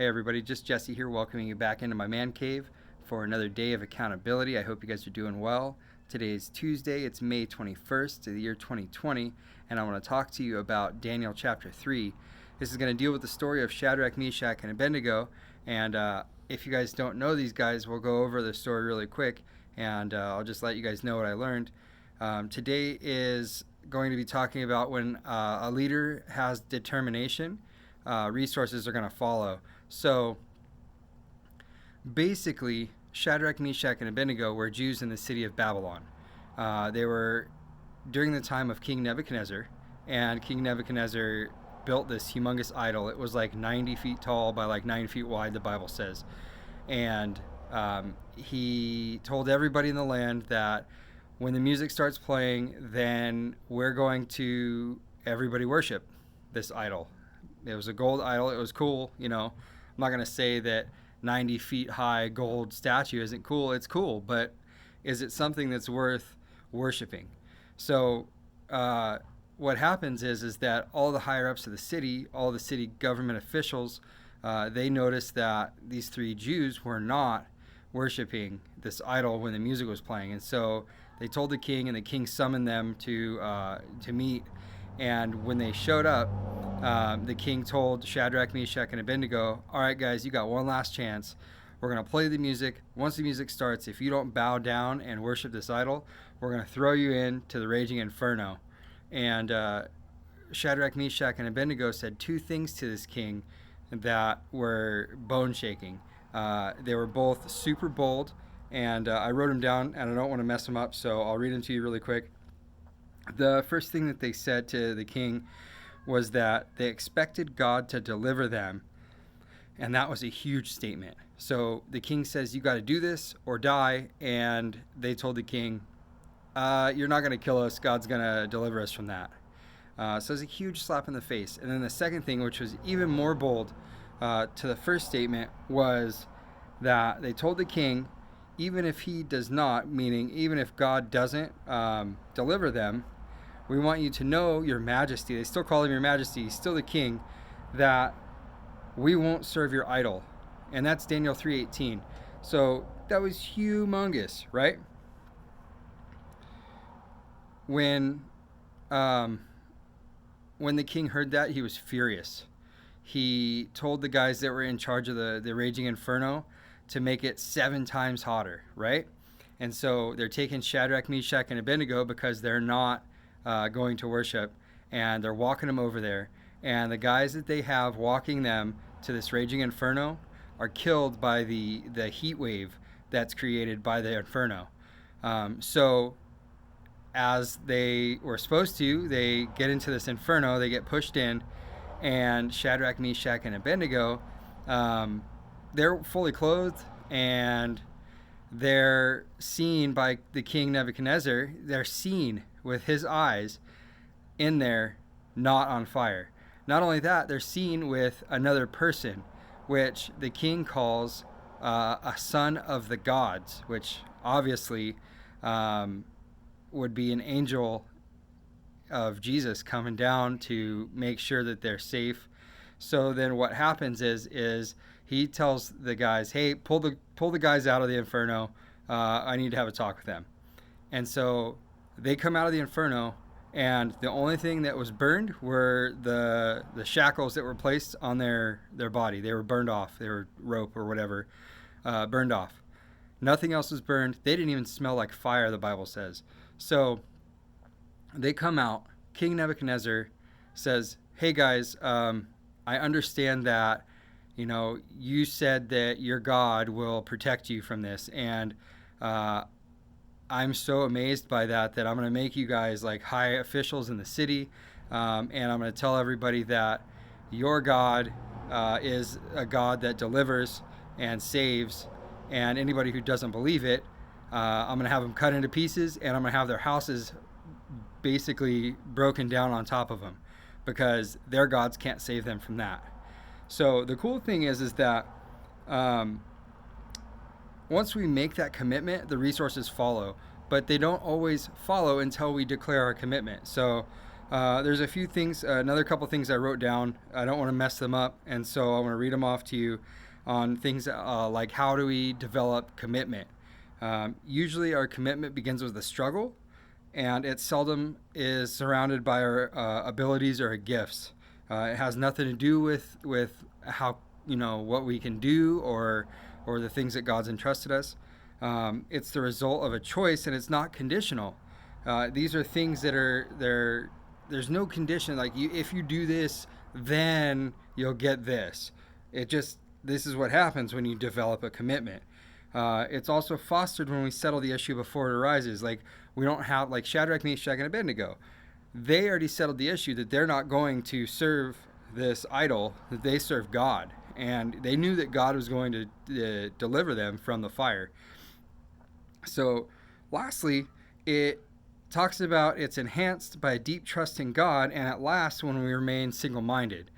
Hey everybody, just Jesse here welcoming you back into my man cave for another day of accountability. I hope you guys are doing well. Today is Tuesday, it's May 21st of the year 2020, and I want to talk to you about Daniel chapter 3. This is going to deal with the story of Shadrach, Meshach, and Abednego, and if you guys don't know these guys, we'll go over the story really quick, and I'll just let you guys know what I learned. Today is going to be talking about when a leader has determination, resources are going to follow. So basically, Shadrach, Meshach, and Abednego were Jews in the city of Babylon. They were during the time of King Nebuchadnezzar, and King Nebuchadnezzar built this humongous idol. It was like 90 feet tall by like 9 feet wide, the Bible says. And he told everybody in the land that when the music starts playing, then we're going to everybody worship this idol. It was a gold idol. It was cool, you know. I'm not going to say that 90 feet high gold statue isn't cool. It's cool, but is it something that's worth worshiping? So what happens is that all the higher ups of the city, all the city government officials, they noticed that these three Jews were not worshiping this idol when the music was playing. And so they told the king, and the king summoned them to meet. And when they showed up, the king told Shadrach, Meshach, and Abednego, all right, guys, you got one last chance. We're going to play the music. Once the music starts, if you don't bow down and worship this idol, we're going to throw you into the raging Inferno. And Shadrach, Meshach, and Abednego said two things to this king that were bone-shaking. They were both super bold, and I wrote them down, and I don't want to mess them up, so I'll read them to you really quick. The first thing that they said to the king was that they expected God to deliver them, and that was a huge statement. So the king says, you got to do this or die, and they told the king, you're not going to kill us, God's going to deliver us from that. So it's a huge slap in the face. And then the second thing, which was even more bold to the first statement, was that they told the king, even if he does not, meaning even if God doesn't deliver them, we want you to know, your majesty, they still call him your majesty, he's still the king, that we won't serve your idol. And that's Daniel 3:18. So that was humongous, right? When the king heard that, he was furious. He told the guys that were in charge of the raging Inferno to make it 7 times hotter, right? And so they're taking Shadrach, Meshach, and Abednego because they're not going to worship, and they're walking them over there. And the guys that they have walking them to this raging Inferno are killed by the heat wave that's created by the Inferno. So as they were supposed to, they get into this Inferno, they get pushed in, and Shadrach, Meshach, and Abednego, they're fully clothed, and they're seen by the king Nebuchadnezzar. They're seen with his eyes in there, not on fire. Not only that, they're seen with another person, which the king calls a son of the gods, which obviously would be an angel of Jesus coming down to make sure that they're safe. So then what happens is he tells the guys, hey, pull the guys out of the Inferno. I need to have a talk with them. And so they come out of the Inferno, and the only thing that was burned were the shackles that were placed on their body. They were burned off. They were rope or whatever, burned off. Nothing else was burned. They didn't even smell like fire, the Bible says. So they come out. King Nebuchadnezzar says, hey guys, I understand that, you know, you said that your God will protect you from this, and I'm so amazed by that I'm going to make you guys like high officials in the city, and I'm going to tell everybody that your God is a God that delivers and saves, and anybody who doesn't believe it, I'm going to have them cut into pieces, and I'm going to have their houses basically broken down on top of them, because their gods can't save them from that. So the cool thing is that once we make that commitment, the resources follow, but they don't always follow until we declare our commitment. So There's a few things, another couple things I wrote down. I don't want to mess them up, and so I want to read them off to you on things like how do we develop commitment. Usually our commitment begins with a struggle, and it seldom is surrounded by our abilities or our gifts. It has nothing to do with how, what we can do or the things that God's entrusted us. It's the result of a choice, and it's not conditional. These are things that there's no condition, like if you do this, then you'll get this. This is what happens when you develop a commitment. It's also fostered when we settle the issue before it arises. Like, we don't have, like Shadrach, Meshach, and Abednego. They already settled the issue that they're not going to serve this idol, that they serve God. And they knew that God was going to deliver them from the fire. So, lastly, it talks about it's enhanced by a deep trust in God, and at last when we remain single-minded.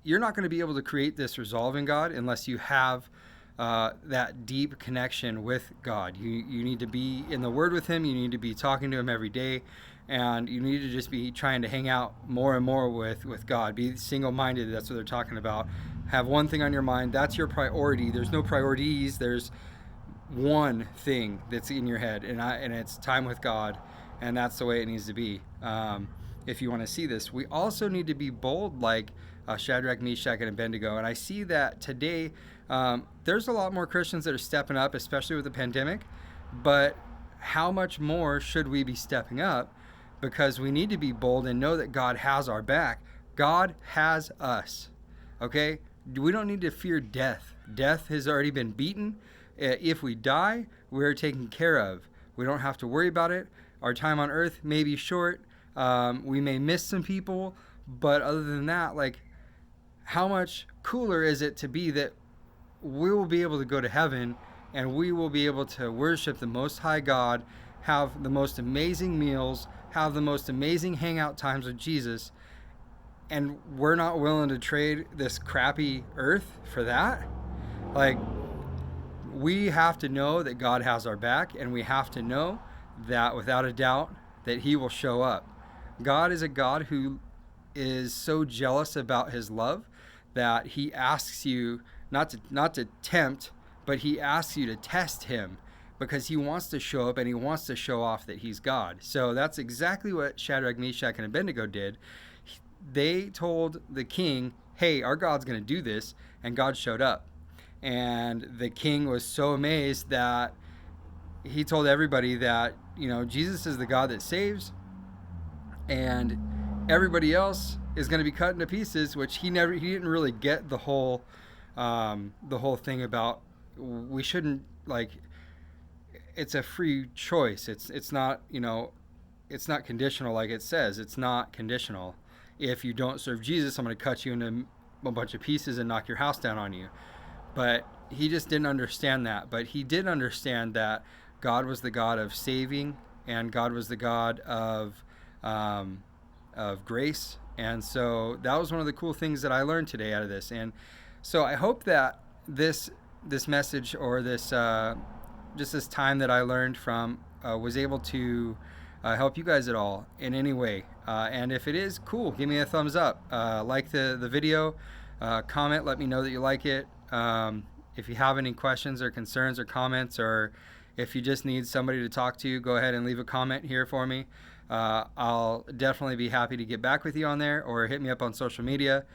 You're not going to be able to create this resolve in God unless you have that deep connection with God. You need to be in the Word with Him. You need to be talking to Him every day, and you need to just be trying to hang out more and more with God. Be single-minded. That's what they're talking about. Have one thing on your mind. That's your priority. There's no priorities. There's one thing that's in your head, and it's time with God, and that's the way it needs to be. If you want to see this, we also need to be bold like Shadrach, Meshach, and Abednego. And I see that today there's a lot more Christians that are stepping up, especially with the pandemic. But how much more should we be stepping up? Because we need to be bold and know that God has our back. God has us. Okay? We don't need to fear death. Death has already been beaten. If we die, we're taken care of. We don't have to worry about it. Our time on earth may be short. We may miss some people. But other than that, like, how much cooler is it to be that we will be able to go to heaven and we will be able to worship the Most High God, have the most amazing meals, have the most amazing hangout times with Jesus, and we're not willing to trade this crappy earth for that? Like, we have to know that God has our back, and we have to know that without a doubt that He will show up. God is a God who is so jealous about His love that He asks you not to tempt, but He asks you to test Him, because He wants to show up and He wants to show off that He's God. So that's exactly what Shadrach, Meshach, and Abednego did. They told the king, hey, our God's going to do this, and God showed up. And the king was so amazed that he told everybody that, Jesus is the God that saves, and everybody else is going to be cut into pieces, which he didn't really get the whole thing about we shouldn't, like, it's a free choice. It's not, it's not conditional like it says. It's not conditional. If you don't serve Jesus, I'm going to cut you into a bunch of pieces and knock your house down on you. But he just didn't understand that. But he did understand that God was the God of saving, and God was the God of grace. And so that was one of the cool things that I learned today out of this. And so I hope that this message, or this just this time that I learned from was able to help you guys at all in any way. And if it is, cool, give me a thumbs up. Like the video, comment, let me know that you like it. If you have any questions or concerns or comments, or if you just need somebody to talk to, go ahead and leave a comment here for me. I'll definitely be happy to get back with you on there, or hit me up on social media.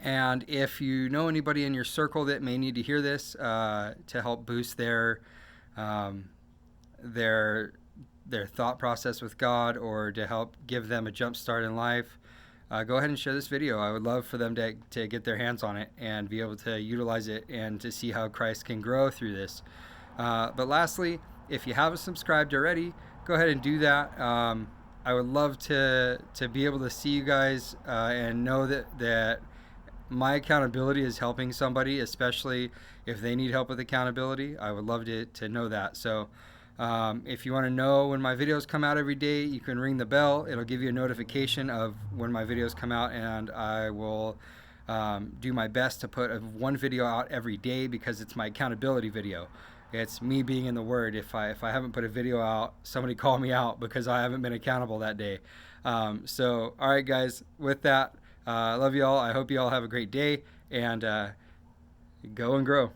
And if you know anybody in your circle that may need to hear this to help boost their thought process with God, or to help give them a jump start in life, go ahead and share this video. I would love for them to get their hands on it and be able to utilize it and to see how Christ can grow through this. But lastly, if you haven't subscribed already, go ahead and do that. I would love to be able to see you guys and know that my accountability is helping somebody, especially if they need help with accountability. I would love to know that. So if you want to know when my videos come out every day, you can ring the bell. It'll give you a notification of when my videos come out, and I will do my best to put one video out every day, because it's my accountability video. It's me being in the Word. If I haven't put a video out, somebody call me out because I haven't been accountable that day. So, all right, guys. With that, I love you all. I hope you all have a great day, and go and grow.